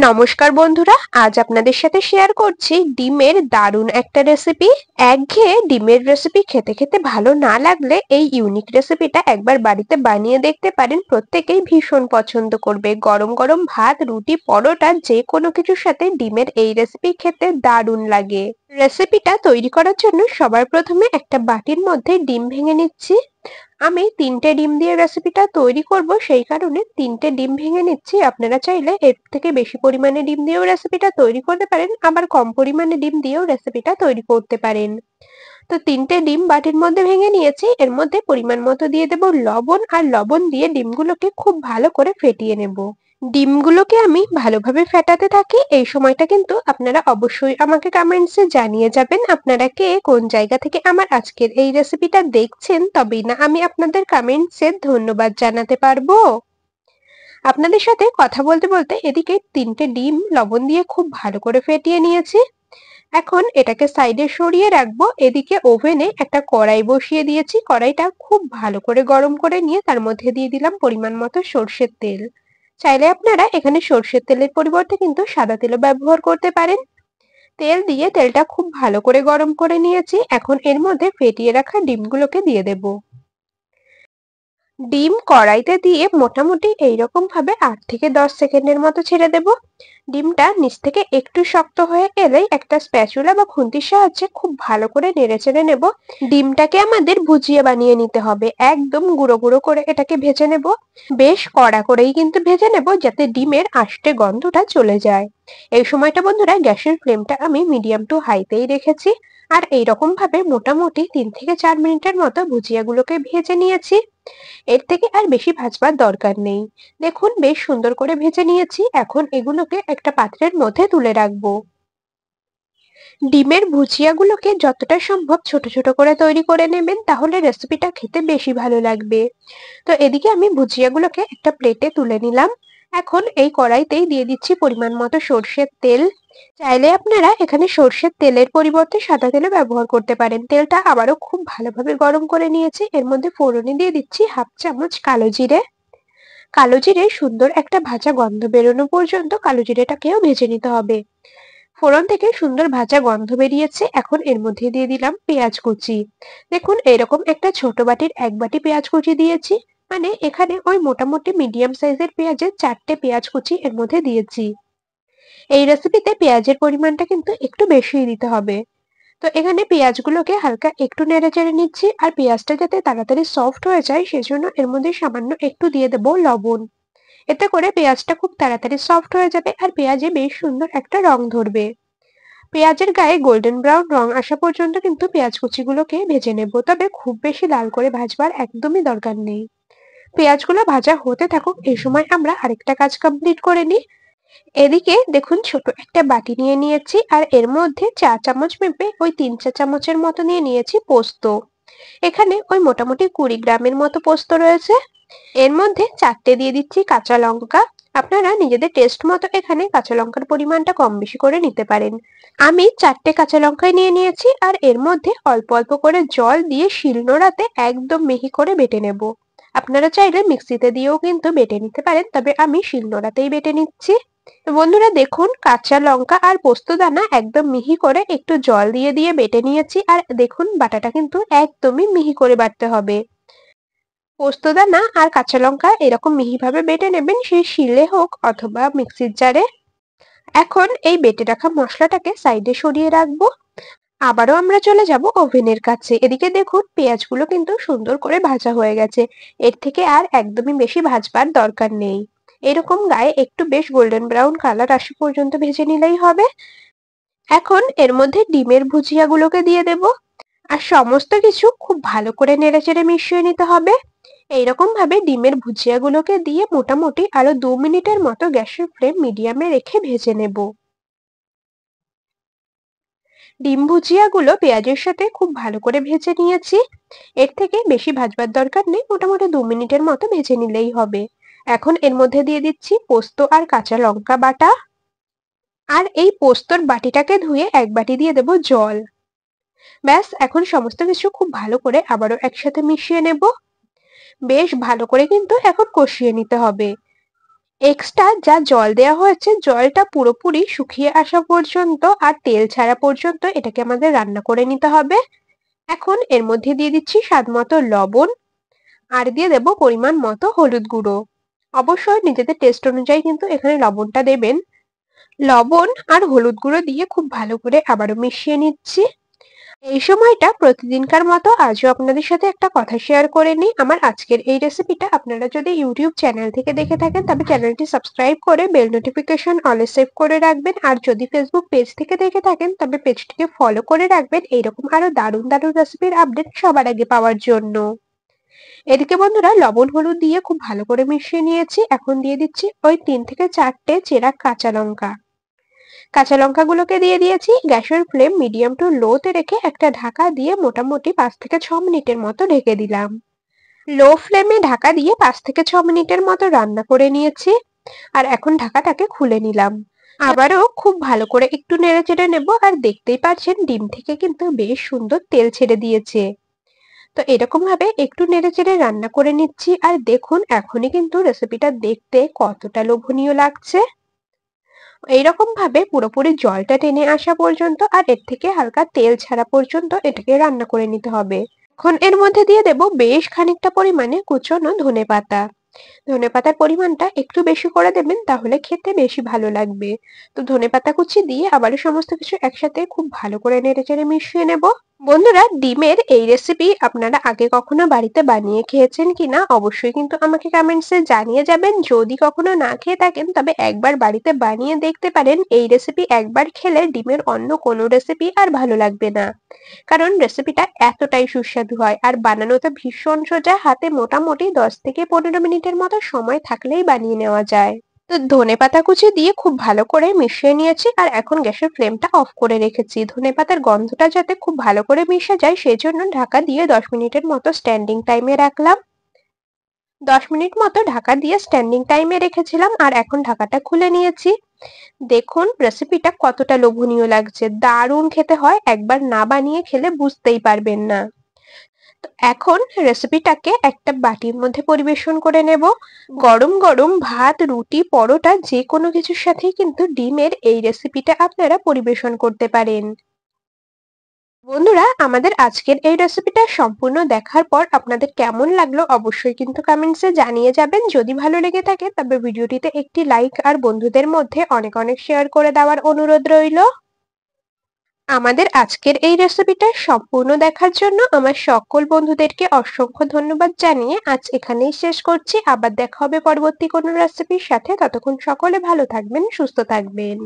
নমস্কার বন্ধুরা, আজ আপনাদের সাথে শেয়ার করছি ডিমের দারুণ একটা রেসিপি। একঘেয়ে ডিমের রেসিপি খেতে খেতে ভালো না লাগলে এই ইউনিক রেসিপিটা একবার বাড়িতে বানিয়ে দেখতে পারেন। প্রত্যেকেই ভীষণ পছন্দ করবে। গরম গরম ভাত, রুটি, পরোটা যে কোনো কিছুর সাথে ডিমের এই রেসিপি খেতে দারুণ লাগে। রেসিপিটা তৈরি করার জন্য সবার প্রথমে একটা বাটির মধ্যে ডিম ভেঙে নিচ্ছি। আমি 3টে ডিম দিয়ে রেসিপিটা তৈরি করব, সেই কারণে 3টে ডিম ভেঙে নিচ্ছি। আপনারা চাইলে এর থেকে বেশি পরিমাণে ডিম দিয়েও রেসিপিটা তৈরি করতে পারেন, আবার কম পরিমাণে ডিম দিয়েও রেসিপিটা তৈরি করতে পারেন। তো 3টে ডিম বাটির মধ্যে ভেঙে নিয়েছি। এর মধ্যে পরিমাণ মতো দিয়ে দেব লবণ, আর লবণ দিয়ে ডিমগুলোকে খুব ভালো করে ফেটিয়ে নেব। ডিমগুলোকে আমি ভালোভাবে ফেটাতে থাকি। এই সময়টা কিন্তু আপনারা অবশ্যই আমাকে কমেন্টসে জানিয়ে যাবেন আপনারা কে কোন জায়গা থেকে আমার আজকের এই রেসিপিটা দেখছেন, তবেই না আমি আপনাদের কমেন্টসে ধন্যবাদ জানাতে পারবো। আপনাদের সাথে কথা বলতে বলতে এদিকে 3টে ডিম লবণ দিয়ে খুব ভালো করে ফেটিয়ে নিয়েছি। এখন এটাকে সাইডে সরিয়ে রাখবো। এদিকে ওভেনে একটা কড়াই বসিয়ে দিয়েছি। কড়াইটা খুব ভালো করে গরম করে নিয়ে তার মধ্যে দিয়ে দিলাম পরিমাণ মতো সর্ষের তেল। চাইলে আপনারা এখানে সর্ষের তেলের পরিবর্তে কিন্তু সাদা তেলও ব্যবহার করতে পারেন। তেল দিয়ে তেলটা খুব ভালো করে গরম করে নিয়েছি। এখন এর মধ্যে ফেটিয়ে রাখা ডিমগুলোকে দিয়ে দেব। ডিম কড়াইতে দিয়ে মোটামুটি এইরকম ভাবে 8 থেকে 10 সেকেন্ডের মতো ছেড়ে দেব। ডিমটা নিচ থেকে একটু শক্ত হয়ে এলেই একটা স্প্যাচুলা বা খুন্তির সাহায্যে খুব ভালো করে নেড়ে চেড়ে নেব। ডিমটাকে আমাদের ভুজিয়া বানিয়ে নিতে হবে, একদম গুঁড়ো গুঁড়ো করে এটাকে ভেজে নেব। বেশ কড়া করেই কিন্তু ভেজে নেব, যাতে ডিমের আষ্টে গন্ধটা চলে যায়। এই সময়টা বন্ধুরা গ্যাসের ফ্লেমটা আমি মিডিয়াম টু হাইতেই রেখেছি। আর এইরকম ভাবে মোটামুটি 3 থেকে 4 মিনিটের মতো ভুজিয়াগুলোকে ভেজে নিয়েছি। এর থেকে আর বেশি ভাজবার দরকার নেই। দেখুন বেশ সুন্দর করে ভেজে নিয়েছি। এখন এগুলোকে একটা পাত্রের মধ্যে তুলে রাখবো। ডিমের ভুজিয়াগুলোকে যতটা সম্ভব ছোট ছোট করে তৈরি করে নেবেন, তাহলে রেসিপিটা খেতে বেশি ভালো লাগবে। তো এদিকে আমি ভুজিয়াগুলোকে একটা প্লেটে তুলে নিলাম। এখন এই কড়াইতেই দিয়ে দিচ্ছি পরিমাণ মতো সর্ষের তেল। চাইলে আপনারা এখানে সর্ষের তেলের পরিবর্তে সাদা তেলও ব্যবহার করতে পারেন। তেলটা আবারও খুব ভালোভাবে গরম করে নিয়েছি। এর মধ্যে ফোড়নে দিয়ে দিচ্ছি 1/2 চামচ কালো জিরে। কালো জিরে সুন্দর একটা ভাজা গন্ধ বেরোনো পর্যন্ত কালো জিরেটাকেও ভেজে নিতে হবে। ফোড়ন থেকে সুন্দর ভাজা গন্ধ বেরিয়েছে। এখন এর মধ্যে দিয়ে দিলাম পেঁয়াজ কুচি। দেখুন এরকম একটা ছোট বাটির 1 বাটি পেঁয়াজ কুচি দিয়েছি। মানে এখানে ওই মোটামুটি মিডিয়াম সাইজের পেঁয়াজের 4টে পেঁয়াজ কুচি এর মধ্যে দিয়েছি। এই রেসিপিতে পেঁয়াজের পরিমাণটা কিন্তু একটু বেশিই দিতে হবে। তো এখানে পেঁয়াজগুলোকে হালকা একটু নেড়ে চেড়ে নিচ্ছি। আর পেঁয়াজটা যাতে তাড়াতাড়ি সফট হয়ে যায়, সেজন্য এর মধ্যে সামান্য একটু দিয়ে দেবো লবণ। এতে করে পেঁয়াজটা খুব তাড়াতাড়ি সফট হয়ে যাবে আর পেঁয়াজে বেশ সুন্দর একটা রং ধরবে। পেঁয়াজের গায়ে গোল্ডেন ব্রাউন রং আসা পর্যন্ত কিন্তু পেঁয়াজ কুচিগুলোকে ভেজে নেব, তবে খুব বেশি লাল করে ভাজবার একদমই দরকার নেই। পেঁয়াজগুলো ভাজা হতে থাকুক, এই সময় আমরা আরেকটা কাজ কমপ্লিট করে নিই। এদিকে দেখুন ছোট একটা বাটি নিয়ে নিয়েছি, আর এর মধ্যে 4 চামচ মেপে ওই 3 চা চামচের মতো নিয়ে নিয়েছি পোস্ত। এখানে ওই মোটামুটি 20 গ্রামের মতো পোস্ত রয়েছে। এর মধ্যে 4টে দিয়ে দিচ্ছি কাঁচা লঙ্কা। আপনারা নিজেদের টেস্ট মতো এখানে কাঁচা লঙ্কার পরিমাণটা কম বেশি করে নিতে পারেন। আমি 4টে কাঁচা লঙ্কাই নিয়ে নিয়েছি, আর এর মধ্যে অল্প অল্প করে জল দিয়ে শিলনোড়াতে একদম মিহি করে বেটে নেব। আপনারা চাইলে মিক্সিতে দিয়েও কিন্তু বেটে নিতে পারেন, তবে আমি শিলনোড়াতেই বেটে নিচ্ছি। তো বন্ধুরা দেখুন কাঁচা লঙ্কা আর পোস্ত দানা একদম মিহি করে একটু জল দিয়ে দিয়ে বেটে নিয়েছি। আর দেখুন বাটাটা কিন্তু একদমই মিহি করে বাটতে হবে। পোস্তদানা আর কাঁচা লঙ্কা এরকম মিহিভাবে বেটে নেবেন, সেই শিলে হোক অথবা মিক্সির জারে। এখন এই বেটে রাখা মশলাটাকে সাইডে সরিয়ে রাখবো। আবারও আমরা চলে যাব ওভেনের কাছে। এদিকে দেখুন পেঁয়াজগুলো কিন্তু সুন্দর করে ভাজা হয়ে গেছে। এর থেকে আর একদমই বেশি ভাজবার দরকার নেই। এরকম গায়ে একটু বেশ গোল্ডেন ব্রাউন কালার আসা পর্যন্ত ভেজে নিলেই হবে। এখন এর মধ্যে ডিমের ভুজিয়াগুলোকে দিয়ে দেব। আর সমস্ত কিছু খুব ভালো করে নেড়েচেড়ে মিশিয়ে নিতে হবে। এইরকম ভাবে ডিমের ভুজিয়াগুলোকে দিয়ে মোটামুটি আরো 2 মিনিটের মতো গ্যাসের ফ্লেম মিডিয়ামে রেখে ভেজে নেব। ডিম ভুজিয়াগুলো পেঁয়াজের সাথে খুব ভালো করে ভেজে নিয়েছি। এর থেকে বেশি ভাজবার দরকার নেই, মোটামুটি 2 মিনিটের মতো ভেজে নিলেই হবে। এখন এর মধ্যে দিয়ে দিচ্ছি পোস্ত আর কাঁচা লঙ্কা বাটা। আর এই পোস্তর বাটিটাকে ধুয়ে 1 বাটি দিয়ে দেব জল। ব্যাস এখন সমস্ত কিছু খুব ভালো করে আবারও একসাথে মিশিয়ে নেব। বেশ ভালো করে কিন্তু এখন কষিয়ে নিতে হবে। এক্সট্রা যা জল দেওয়া হয়েছে জলটা পুরোপুরি শুকিয়ে আসা পর্যন্ত আর তেল ছাড়া পর্যন্ত এটাকে আমাদের রান্না করে নিতে হবে। এখন এর মধ্যে দিয়ে দিচ্ছি স্বাদ মতো লবণ আর দিয়ে দেব পরিমাণ মতো হলুদ গুঁড়ো। অবশ্যই নিজেদের টেস্ট অনুযায়ী কিন্তু এখানে লবণটা দেবেন। লবণ আর হলুদ গুঁড়ো দিয়ে খুব ভালো করে আবারও মিশিয়ে নিচ্ছি। এই সময়টা প্রতিদিনকার মতো আজও আপনাদের সাথে একটা কথা শেয়ার করে নিই। আমার আজকের এই রেসিপিটা আপনারা যদি ইউটিউব চ্যানেল থেকে দেখে থাকেন তবে চ্যানেলটি সাবস্ক্রাইব করে বেল নোটিফিকেশন অলে সেভ করে রাখবেন, আর যদি ফেসবুক পেজ থেকে দেখে থাকেন তবে পেজটিকে ফলো করে রাখবেন এইরকম আরো দারুণ দারুণ রেসিপির আপডেট সবার আগে পাওয়ার জন্য। এদিকে বন্ধুরা লবণ হলুদ দিয়ে খুব ভালো করে মিশিয়ে নিয়েছি। এখন দিয়ে দিচ্ছি ওই 3 থেকে 4টে চেরা কাঁচা লঙ্কা। কাঁচা লঙ্কাগুলোকে দিয়ে দিয়েছি। গ্যাসের ফ্লেম মিডিয়াম টু লোতে রেখে একটা ঢাকা দিয়ে মোটামুটি 5 থেকে 6 মিনিটের মতো ঢেকে দিলাম। লো ফ্লেমে ঢাকা দিয়ে 5 থেকে 6 মিনিটের মতো রান্না করে নিয়েছি। আর এখন ঢাকাটাকে খুলে নিলাম। আবারও খুব ভালো করে একটু নেড়েচেড়ে নেব। আর দেখতেই পাচ্ছেন ডিম থেকে কিন্তু বেশ সুন্দর তেল ছেড়ে দিয়েছে। তো এরকম ভাবে একটু নেড়েচেড়ে রান্না করে নিচ্ছি। আর দেখুন এখনই কিন্তু রেসিপিটা দেখতে কতটা লোভনীয় লাগছে। এইরকম ভাবে পুরোপুরি জলটা টেনে আসা পর্যন্ত আর এর থেকে হালকা তেল ছাড়া পর্যন্ত এটাকে রান্না করে নিতে হবে। এখন এর মধ্যে দিয়ে দেব বেশ খানিকটা পরিমাণে কুচনো ধনেপাতা। ধনেপাতার পরিমাণটা একটু বেশি করে দেবেন, তাহলে খেতে বেশি ভালো লাগবে। তো ধনেপাতা কুচি দিয়ে আবারও সমস্ত কিছু একসাথে খুব ভালো করে নেড়েচেড়ে মিশিয়ে নেব। বন্ধুরা ডিমের এই রেসিপি আপনারা আগে কখনো বাড়িতে বানিয়ে খেয়েছেন কিনা অবশ্যই কিন্তু আমাকে কমেন্টসে জানিয়ে যাবেন। যদি কখনো না খেয়ে থাকেন তবে একবার বাড়িতে বানিয়ে দেখতে পারেন। এই রেসিপি একবার খেলে ডিমের অন্য কোনো রেসিপি আর ভালো লাগবে না, কারণ রেসিপিটা এতটাই সুস্বাদু হয় আর বানানোতে ভীষণ সোজা। হাতে মোটামুটি 10 থেকে 15 মিনিটের মতো সময় থাকলেই বানিয়ে নেওয়া যায়। তো ধনেপাতা কুচি দিয়ে খুব ভালো করে মিশিয়ে নিয়েছি। আর এখন গ্যাসের ফ্লেমটা অফ করে রেখেছি। ধনেপাতার গন্ধটা যাতে খুব ভালো করে মিশে যায় সেই জন্য ঢাকা দিয়ে 10 মিনিটের মতো স্ট্যান্ডিং টাইমে রাখলাম। 10 মিনিট মতো ঢাকা দিয়ে স্ট্যান্ডিং টাইমে রেখেছিলাম। আর এখন ঢাকাটা খুলে নিয়েছি। দেখুন রেসিপিটা কতটা লোভনীয় লাগছে, দারুণ খেতে হয়। একবার না বানিয়ে খেলে বুঝতেই পারবেন না। তো এখন রেসিপিটাকে একটা বাটির মধ্যে পরিবেশন করে নেব। গরম গরম ভাত, রুটি, পরোটা যে কোনো কিছুর সাথেই কিন্তু ডিমের এই রেসিপিটা আপনারা পরিবেশন করতে পারেন। বন্ধুরা আমাদের আজকের এই রেসিপিটা সম্পূর্ণ দেখার পর আপনাদের কেমন লাগলো অবশ্যই কিন্তু কমেন্টসে জানিয়ে যাবেন। যদি ভালো লেগে থাকে তবে ভিডিওটিতে একটি লাইক আর বন্ধুদের মধ্যে অনেক অনেক শেয়ার করে দেওয়ার অনুরোধ রইল। আমাদের আজকের এই রেসিপিটা সম্পূর্ণ দেখার জন্য আমার সকল বন্ধুদেরকে অসংখ্য ধন্যবাদ জানিয়ে আজ এখানেই শেষ করছি। আবার দেখা হবে পরবর্তী কোনো রেসিপির সাথে। ততক্ষণ সকলে ভালো থাকবেন, সুস্থ থাকবেন।